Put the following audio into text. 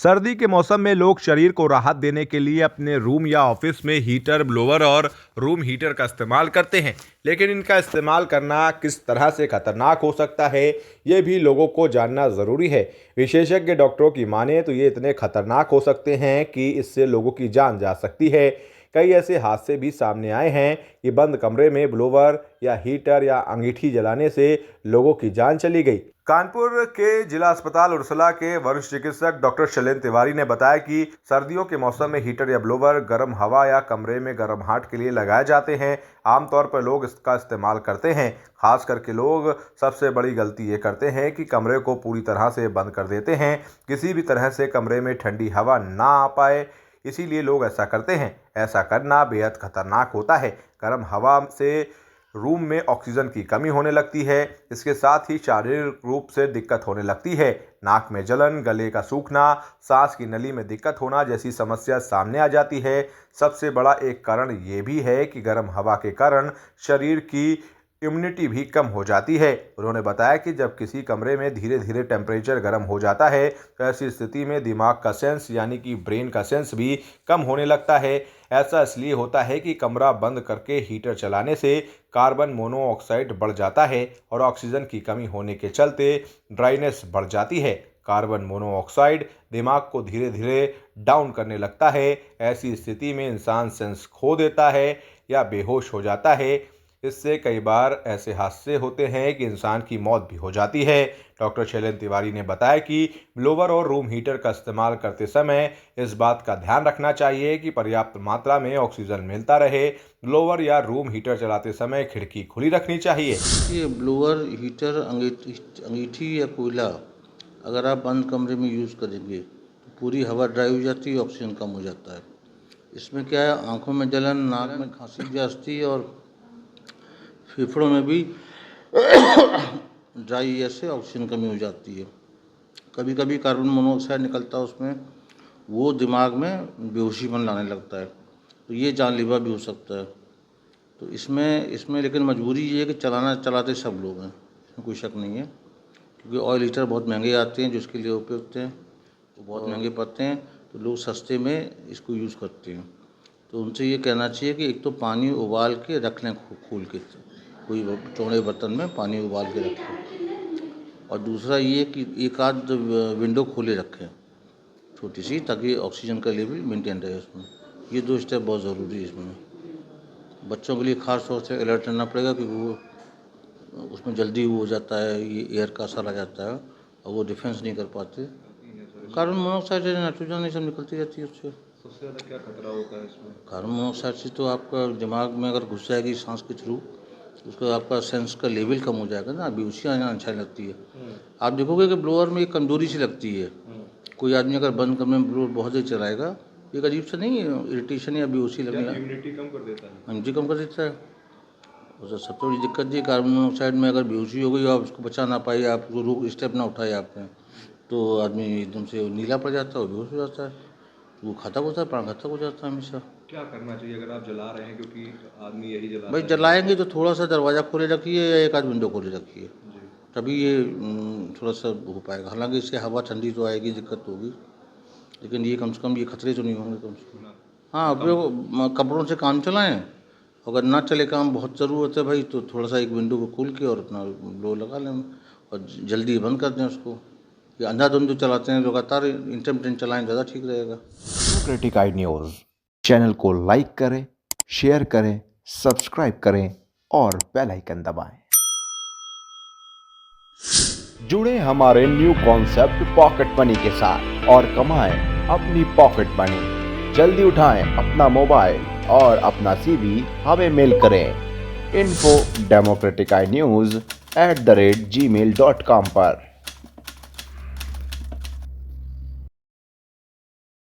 सर्दी के मौसम में लोग शरीर को राहत देने के लिए अपने रूम या ऑफिस में हीटर, ब्लोअर और रूम हीटर का इस्तेमाल करते हैं। लेकिन इनका इस्तेमाल करना किस तरह से खतरनाक हो सकता है, ये भी लोगों को जानना ज़रूरी है। विशेषज्ञ डॉक्टरों की माने तो ये इतने खतरनाक हो सकते हैं कि इससे लोगों की जान जा सकती है। कई ऐसे हादसे भी सामने आए हैं कि बंद कमरे में ब्लोअर या हीटर या अंगीठी जलाने से लोगों की जान चली गई। कानपुर के जिला अस्पताल उर्सला के वरिष्ठ चिकित्सक डॉक्टर शैलेंद्र तिवारी ने बताया कि सर्दियों के मौसम में हीटर या ब्लोअर गर्म हवा या कमरे में गर्माहट के लिए लगाए जाते हैं। आमतौर पर लोग इसका इस्तेमाल करते हैं। खास करके लोग सबसे बड़ी गलती ये करते हैं कि कमरे को पूरी तरह से बंद कर देते हैं। किसी भी तरह से कमरे में ठंडी हवा ना आ पाए, इसीलिए लोग ऐसा करते हैं। ऐसा करना बेहद खतरनाक होता है। गर्म हवा से रूम में ऑक्सीजन की कमी होने लगती है। इसके साथ ही शारीरिक रूप से दिक्कत होने लगती है। नाक में जलन, गले का सूखना, सांस की नली में दिक्कत होना जैसी समस्या सामने आ जाती है। सबसे बड़ा एक कारण ये भी है कि गर्म हवा के कारण शरीर की इम्यूनिटी भी कम हो जाती है। उन्होंने बताया कि जब किसी कमरे में धीरे धीरे टेम्परेचर गर्म हो जाता है तो ऐसी स्थिति में दिमाग का सेंस यानी कि ब्रेन का सेंस भी कम होने लगता है। ऐसा इसलिए होता है कि कमरा बंद करके हीटर चलाने से कार्बन मोनोऑक्साइड बढ़ जाता है और ऑक्सीजन की कमी होने के चलते ड्राइनेस बढ़ जाती है। कार्बन मोनोऑक्साइड दिमाग को धीरे धीरे डाउन करने लगता है। ऐसी स्थिति में इंसान सेंस खो देता है या बेहोश हो जाता है। इससे कई बार ऐसे हादसे होते हैं कि इंसान की मौत भी हो जाती है। डॉक्टर शैलेंद्र तिवारी ने बताया कि ब्लोअर और रूम हीटर का इस्तेमाल करते समय इस बात का ध्यान रखना चाहिए कि पर्याप्त मात्रा में ऑक्सीजन मिलता रहे। ब्लोअर या रूम हीटर चलाते समय खिड़की खुली रखनी चाहिए। ये ब्लोअर, हीटर, अंगीठी या कोयला अगर आप बंद कमरे में यूज़ करेंगे तो पूरी हवा ड्राई हो जाती है, ऑक्सीजन कम हो जाता है। इसमें क्या है, आंखों में जलन, नाक में खांसी भी आती है और फेफड़ों में भी ड्राई ऐसे ऑक्सीजन कमी हो जाती है। कभी कभी कार्बन मोनोऑक्साइड निकलता है उसमें, वो दिमाग में बेहोशीपन लाने लगता है, तो ये जानलेवा भी हो सकता है। तो इसमें लेकिन मजबूरी ये है कि चलाते सब लोग हैं, इसमें कोई शक नहीं है, क्योंकि ऑयल हीटर बहुत महंगे आते हैं जो इसके लिए उपयुक्त हैं, वो बहुत महंगे पड़ते हैं, तो लोग सस्ते में इसको यूज़ करते हैं। तो उनसे ये कहना चाहिए कि एक तो पानी उबाल के रख लें, खोल के कोई चौड़े बर्तन में पानी उबाल के रखें, और दूसरा ये कि एक आध विंडो खोले रखें छोटी सी, ताकि ऑक्सीजन का लेवल मेंटेन रहे उसमें। ये 2 स्टेप बहुत ज़रूरी है इसमें। बच्चों के लिए खास तौर से अलर्ट रहना पड़ेगा, क्योंकि वो उसमें जल्दी वो हो जाता है, ये एयर का असर आ जाता है और वो डिफेंस नहीं कर पाते। कार्बन मोनोऑक्साइड, नाइट्रोजन, ये सब निकलती रहती है उससे। सबसे ज़्यादा क्या खतरा होता है इसमें? कार्बन मोनोऑक्साइड से तो आपका दिमाग में अगर घुस जाएगी सांस के थ्रू, उसका आपका सेंस का लेवल कम हो जाएगा ना, बेहोशी आना अच्छा लगती है। आप देखोगे कि ब्लोअर में एक कमजोरी सी लगती है। कोई आदमी अगर बंद कमरे में ब्लोअर बहुत देर चलाएगा, एक अजीब सा नहीं है, इरिटेशन या बेहोशी लगेगा, इम्यूनिटी कम कर देता है। एनर्जी कम कर देता है। और सबसे बड़ी दिक्कत ये कार्बन मोनोऑक्साइड में अगर बेहोशी हो गई, आप उसको बचा ना पाए, आप उसको स्टेप ना उठाए आपने, तो आदमी एकदम से नीला पड़ जाता है और बेहोश हो जाता है, वो खतक होता है, प्राण घातक हो जाता है हमेशा। क्या करना चाहिए अगर आप जला रहे हैं, क्योंकि आदमी यही जलाता भाई है? जलाएंगे तो थोड़ा सा दरवाज़ा खोले रखिए या एक आध विंडो खोले रखिए, जी। तभी ये थोड़ा सा हो पाएगा। हालांकि इससे हवा ठंडी तो आएगी, दिक्कत होगी, लेकिन ये कम से कम ये खतरे तो नहीं होंगे कम से कम। हाँ, अब कपड़ों से काम चलाएं। अगर ना चले काम, बहुत ज़रूरत है भाई, तो थोड़ा सा एक विंडो को खोल के और अपना ब्लो लगा लें और जल्दी बंद कर दें उसको। ये अंधाधुंध जो चलाते हैं, लगातार इंटरमिटेंट चलाएं, ज़्यादा ठीक रहेगा। डेमोक्रेटिक आई न्यूज़ चैनल को लाइक करें, शेयर करें, सब्सक्राइब करें और बेल आइकन दबाएं। जुड़े हमारे न्यू कॉन्सेप्ट पॉकेट मनी के साथ और कमाएं अपनी पॉकेट मनी। जल्दी उठाएं अपना मोबाइल और अपना CV हमें मेल करें info@democraticnews@gmail.com पर।